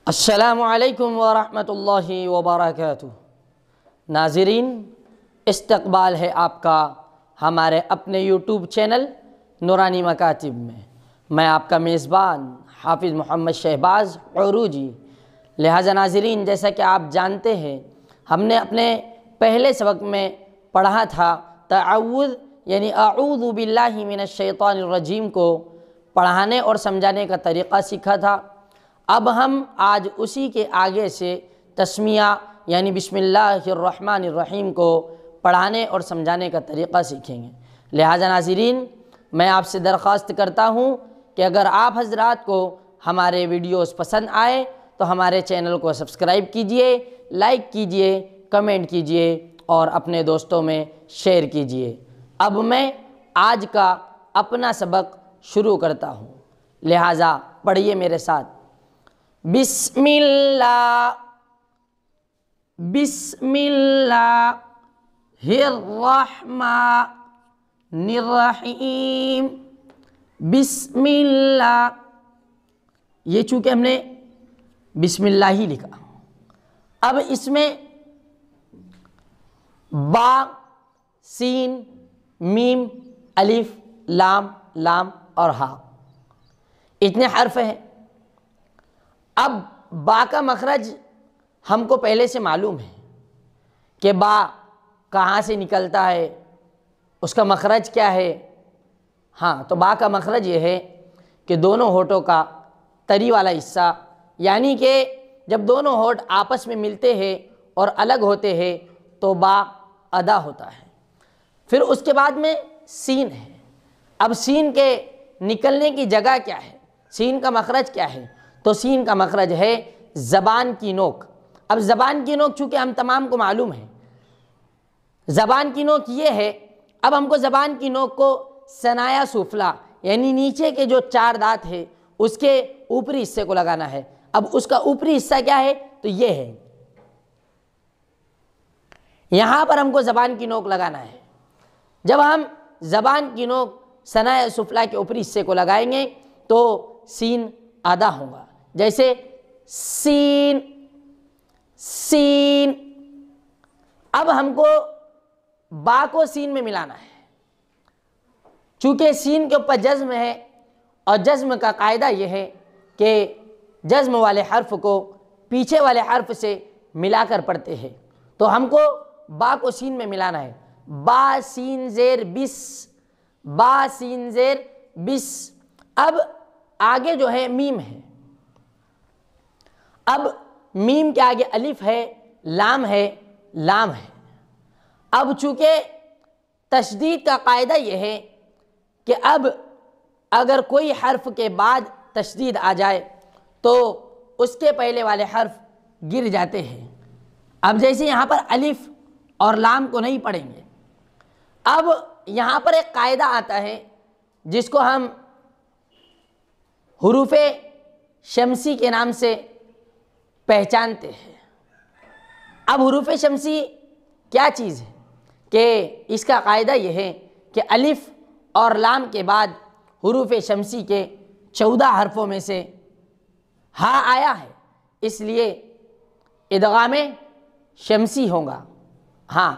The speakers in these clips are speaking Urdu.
السلام علیکم ورحمۃ اللہ وبرکاتہ۔ ناظرین، استقبال ہے آپ کا ہمارے اپنے یوٹیوب چینل نورانی مکاتب میں۔ میں آپ کا میزبان حافظ محمد شہباز عروجی۔ لہٰذا ناظرین، جیسا کہ آپ جانتے ہیں، ہم نے اپنے پہلے سبق میں پڑھا تھا تعوذ یعنی اعوذ باللہ من الشیطان الرجیم کو پڑھانے اور سمجھانے کا طریقہ سیکھا تھا۔ اب ہم آج اسی کے آگے سے تسمیہ یعنی بسم اللہ الرحمن الرحیم کو پڑھانے اور سمجھانے کا طریقہ سیکھیں گے۔ لہٰذا ناظرین، میں آپ سے درخواست کرتا ہوں کہ اگر آپ حضرات کو ہمارے ویڈیوز پسند آئے تو ہمارے چینل کو سبسکرائب کیجئے، لائک کیجئے، کمنٹ کیجئے اور اپنے دوستوں میں شیئر کیجئے۔ اب میں آج کا اپنا سبق شروع کرتا ہوں، لہٰذا پڑھیے میرے ساتھ۔ بسم اللہ بسم اللہ الرحمن الرحیم۔ بسم اللہ، یہ چونکہ ہم نے بسم اللہ ہی لکھا، اب اس میں با، سین، میم، الف، لام اور ہا، اتنے حرف ہیں۔ اب با کا مخرج ہم کو پہلے سے معلوم ہے کہ با کہاں سے نکلتا ہے، اس کا مخرج کیا ہے۔ ہاں، تو با کا مخرج یہ ہے کہ دونوں ہونٹوں کا تری والا حصہ، یعنی کہ جب دونوں ہونٹ آپس میں ملتے ہیں اور الگ ہوتے ہیں تو با ادا ہوتا ہے۔ پھر اس کے بعد میں سین ہے۔ اب سین کے نکلنے کی جگہ کیا ہے، سین کا مخرج کیا ہے؟ تو سین کا مخرج ہے زبان کی نوک۔ اب زبان کی نوک چونکہ ہم تمام کو معلوم ہے، زبان کی نوک یہ ہے۔ اب ہم کو زبان کی نوک کو ثنایا سفلی یعنی نیچے کے جو 4 دانت ہے اس کے اوپری حصے کو لگانا ہے۔ اب اس کا اوپری حصہ کیا ہے؟ تو یہ ہے، یہاں پر ہم کو زبان کی نوک لگانا ہے۔ جب ہم زبان کی نوک ثنایا سفلی کے اوپری حصے کو لگائیں گے تو سین ادا ہوگا، جیسے سین سین۔ اب ہم کو با کو سین میں ملانا ہے، چونکہ سین کے اوپر جزم ہے اور جزم کا قاعدہ یہ ہے کہ جزم والے حرف کو پیچھے والے حرف سے ملا کر پڑھتے ہیں، تو ہم کو با کو سین میں ملانا ہے۔ با سین زیر بس، با سین زیر بس۔ اب آگے جو ہے میم ہے، اب میم کے آگے الف ہے، لام ہے، لام ہے۔ اب چونکہ تشدید کا قاعدہ یہ ہے کہ اب اگر کوئی حرف کے بعد تشدید آ جائے تو اس کے پہلے والے حرف گر جاتے ہیں۔ اب جیسے یہاں پر الف اور لام کو نہیں پڑھیں گے، اب یہاں پر ایک قاعدہ آتا ہے جس کو ہم حروف شمسی کے نام سے پہچانتے ہیں۔ اب حروف شمسی کیا چیز ہے کہ اس کا قاعدہ یہ ہے کہ الف اور لام کے بعد حروف شمسی کے 14 حرفوں میں سے ہا آیا ہے، اس لیے ادغام شمسی ہوگا۔ ہاں،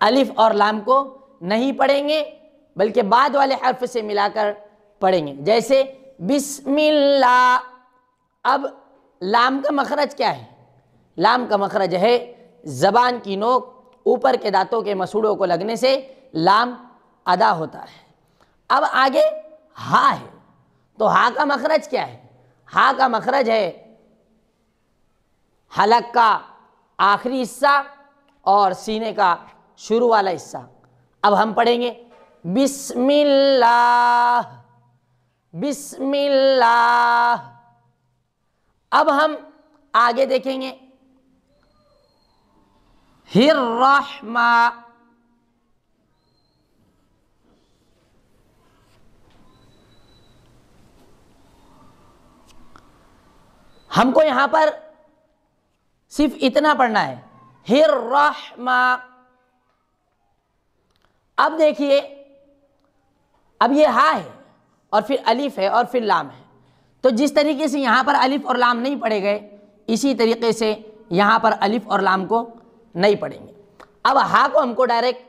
الف اور لام کو نہیں پڑھیں گے بلکہ بعد والے حرف سے ملا کر پڑھیں گے، جیسے بسم اللہ۔ اب لام کا مخرج کیا ہے؟ لام کا مخرج ہے زبان کی نوک اوپر کے دانتوں کے مسوڑوں کو لگنے سے لام ادا ہوتا ہے۔ اب آگے ہا ہے، تو ہا کا مخرج کیا ہے؟ ہا کا مخرج ہے حلق کا آخری حصہ اور سینے کا شروع والا حصہ۔ اب ہم پڑھیں گے بسم اللہ بسم اللہ۔ اب ہم آگے دیکھیں گے الرحمن۔ ہم کو یہاں پر صرف اتنا پڑھنا ہے الرحمن۔ اب دیکھیے، اب یہ ہا ہے اور پھر الف ہے اور پھر لام ہے، تو جس طریقے سے یہاں پر الف اور لام نہیں پڑھے گئے، اسی طریقے سے یہاں پر الف اور لام کو نہیں پڑھیں گے۔ اب ہا کو ہم کو ڈائریکٹ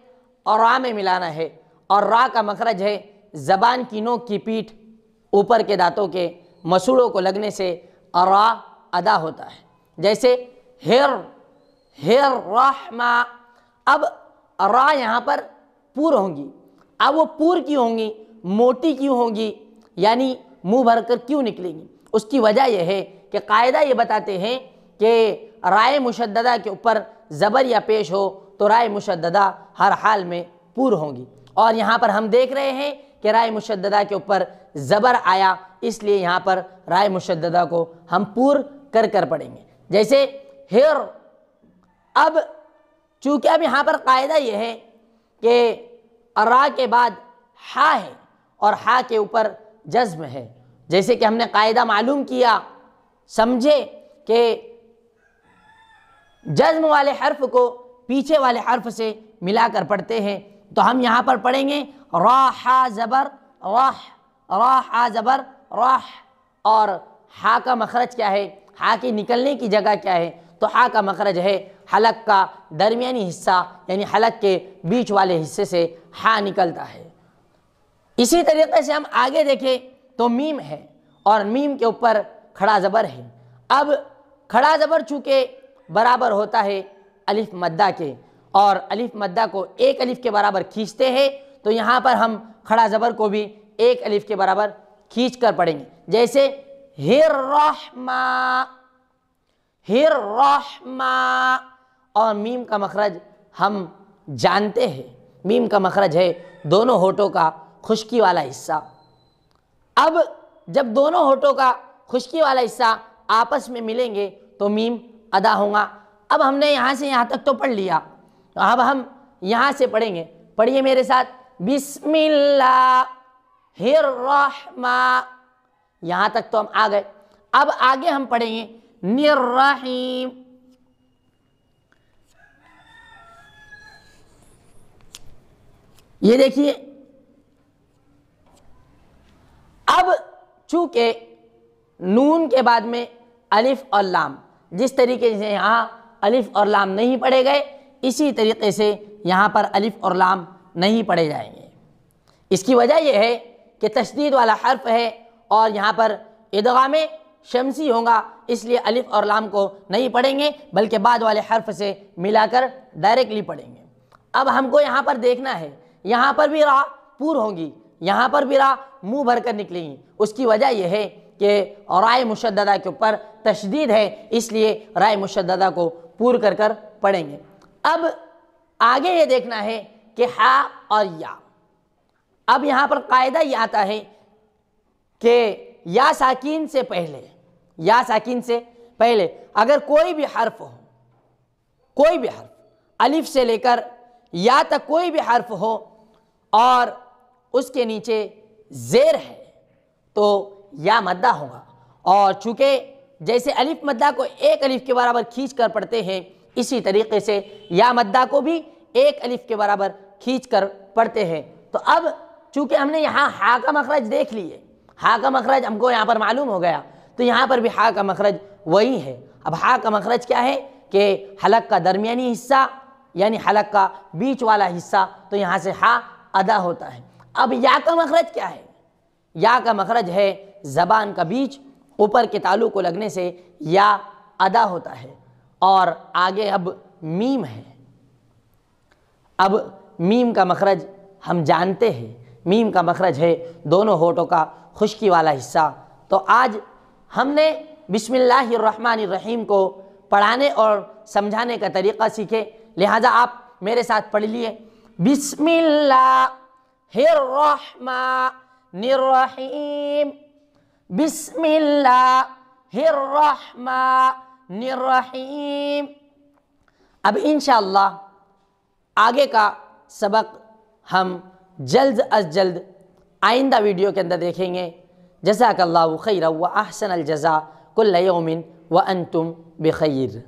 اور را میں ملانا ہے، اور را کا مخرج ہے زبان کی نوک کی پیٹھ اوپر کے دانتوں کے مسوڑوں کو لگنے سے را ادا ہوتا ہے۔ جیسے ہر رحمہ، اب را یہاں پر پور ہوں گی۔ اب وہ پور کیوں ہوں گی، موٹی کیوں ہوں گی، یعنی منہ بھر کر کیوں نکلیں گی؟ اس کی وجہ یہ ہے کہ قاعدہ یہ بتاتے ہیں کہ رائے مشددہ کے اوپر زبر یا پیش ہو تو رائے مشددہ ہر حال میں پور ہوں گی، اور یہاں پر ہم دیکھ رہے ہیں کہ رائے مشددہ کے اوپر زبر آیا، اس لیے یہاں پر رائے مشددہ کو ہم پور کر کر پڑھیں گے۔ جیسے ہر، اب چونکہ اب یہاں پر قاعدہ یہ ہے کہ را کے بعد ہا ہے اور ہا کے اوپر جزم ہے، جیسے کہ ہم نے قاعدہ معلوم کیا، سمجھے کہ جزم والے حرف کو پیچھے والے حرف سے ملا کر پڑھتے ہیں، تو ہم یہاں پر پڑھیں گے را ہا زبر راہ، را ہا زبر راہ، اور ہا کا مخرج کیا ہے، ہا کی نکلنے کی جگہ کیا ہے، تو ہا کا مخرج ہے حلق کا درمیانی حصہ، یعنی حلق کے بیچ والے حصے سے ہا نکلتا ہے۔ اسی طریقے سے ہم آگے دیکھیں تو میم ہے، اور میم کے اوپر کھڑا زبر ہے۔ اب کھڑا زبر چونکہ برابر ہوتا ہے الف مدہ کے، اور الف مدہ کو ایک الف کے برابر کھینچتے ہیں، تو یہاں پر ہم کھڑا زبر کو بھی ایک الف کے برابر کھینچ کر پڑھیں گے۔ جیسے ہر رحمہ، ہر رحمہ، اور میم کا مخرج ہم جانتے ہیں، میم کا مخرج ہے دونوں ہونٹوں کا خشکی والا حصہ۔ اب جب دونوں ہونٹوں کا خشکی والا حصہ آپس میں ملیں گے تو میم ادا ہوگا۔ اب ہم نے یہاں سے یہاں تک تو پڑھ لیا، اب ہم یہاں سے پڑھیں گے، پڑھیے میرے ساتھ، بسم اللہ الرحمہ، یہاں تک تو ہم آ گئے۔ اب آگے ہم پڑھیں گے الرحیم، یہ دیکھیے، اب چونکہ نون کے بعد میں الف اور لام، جس طریقے سے یہاں الف اور لام نہیں پڑھے گئے، اسی طریقے سے یہاں پر الف اور لام نہیں پڑھے جائیں گے۔ اس کی وجہ یہ ہے کہ تشدید والا حرف ہے، اور یہاں پر ادغام شمسی ہوگا، اس لیے الف اور لام کو نہیں پڑھیں گے، بلکہ بعد والے حرف سے ملا کر ڈائریکٹلی پڑھیں گے۔ اب ہم کو یہاں پر دیکھنا ہے، یہاں پر بھی را پور ہوگی، یہاں پر بھی را منہ بھر کر نکلیں گی۔ اس کی وجہ یہ ہے کہ رائے مشددہ کے اوپر تشدید ہے، اس لیے رائے مشددہ کو پور کر کر پڑھیں گے۔ اب آگے یہ دیکھنا ہے کہ ہا اور یا، اب یہاں پر قاعدہ یہ آتا ہے کہ یا ساکین سے پہلے، یا ساکین سے پہلے اگر کوئی بھی حرف ہو، کوئی بھی حرف الف سے لے کر یا تک کوئی بھی حرف ہو اور اس کے نیچے زیر ہے تو یا مدہ ہوگا، اور چونکہ جیسے الف مدہ کو ایک الف کے برابر کھینچ کر پڑھتے ہیں، اسی طریقے سے یا مدہ کو بھی ایک الف کے برابر کھینچ کر پڑھتے ہیں۔ تو اب چونکہ ہم نے یہاں ہا کا مخرج دیکھ لیے، ہا کا مخرج ہم کو یہاں پر معلوم ہو گیا، تو یہاں پر بھی ہا کا مخرج وہی ہے۔ اب ہا کا مخرج کیا ہے کہ حلق کا درمیانی حصہ، یعنی حلق کا بیچ والا حصہ، تو یہاں سے ہا ادا ہوتا ہے۔ اب یا کا مخرج کیا ہے؟ یا کا مخرج ہے زبان کا بیچ اوپر کے تالو کو لگنے سے یا ادا ہوتا ہے، اور آگے اب میم ہے۔ اب میم کا مخرج ہم جانتے ہیں، میم کا مخرج ہے دونوں ہونٹوں کا خشکی والا حصہ۔ تو آج ہم نے بسم اللہ الرحمن الرحیم کو پڑھانے اور سمجھانے کا طریقہ سیکھے، لہٰذا آپ میرے ساتھ پڑھ لیے، بسم اللہ الرحمن الرحیم، بسم اللہ الرحمن الرحیم۔ اب انشاءاللہ آگے کا سبق ہم جلد از جلد آئندہ ویڈیو کے اندر دیکھیں گے۔ جزاک اللہ خیرا و احسن الجزاء، کل یوم وانتم بخیر۔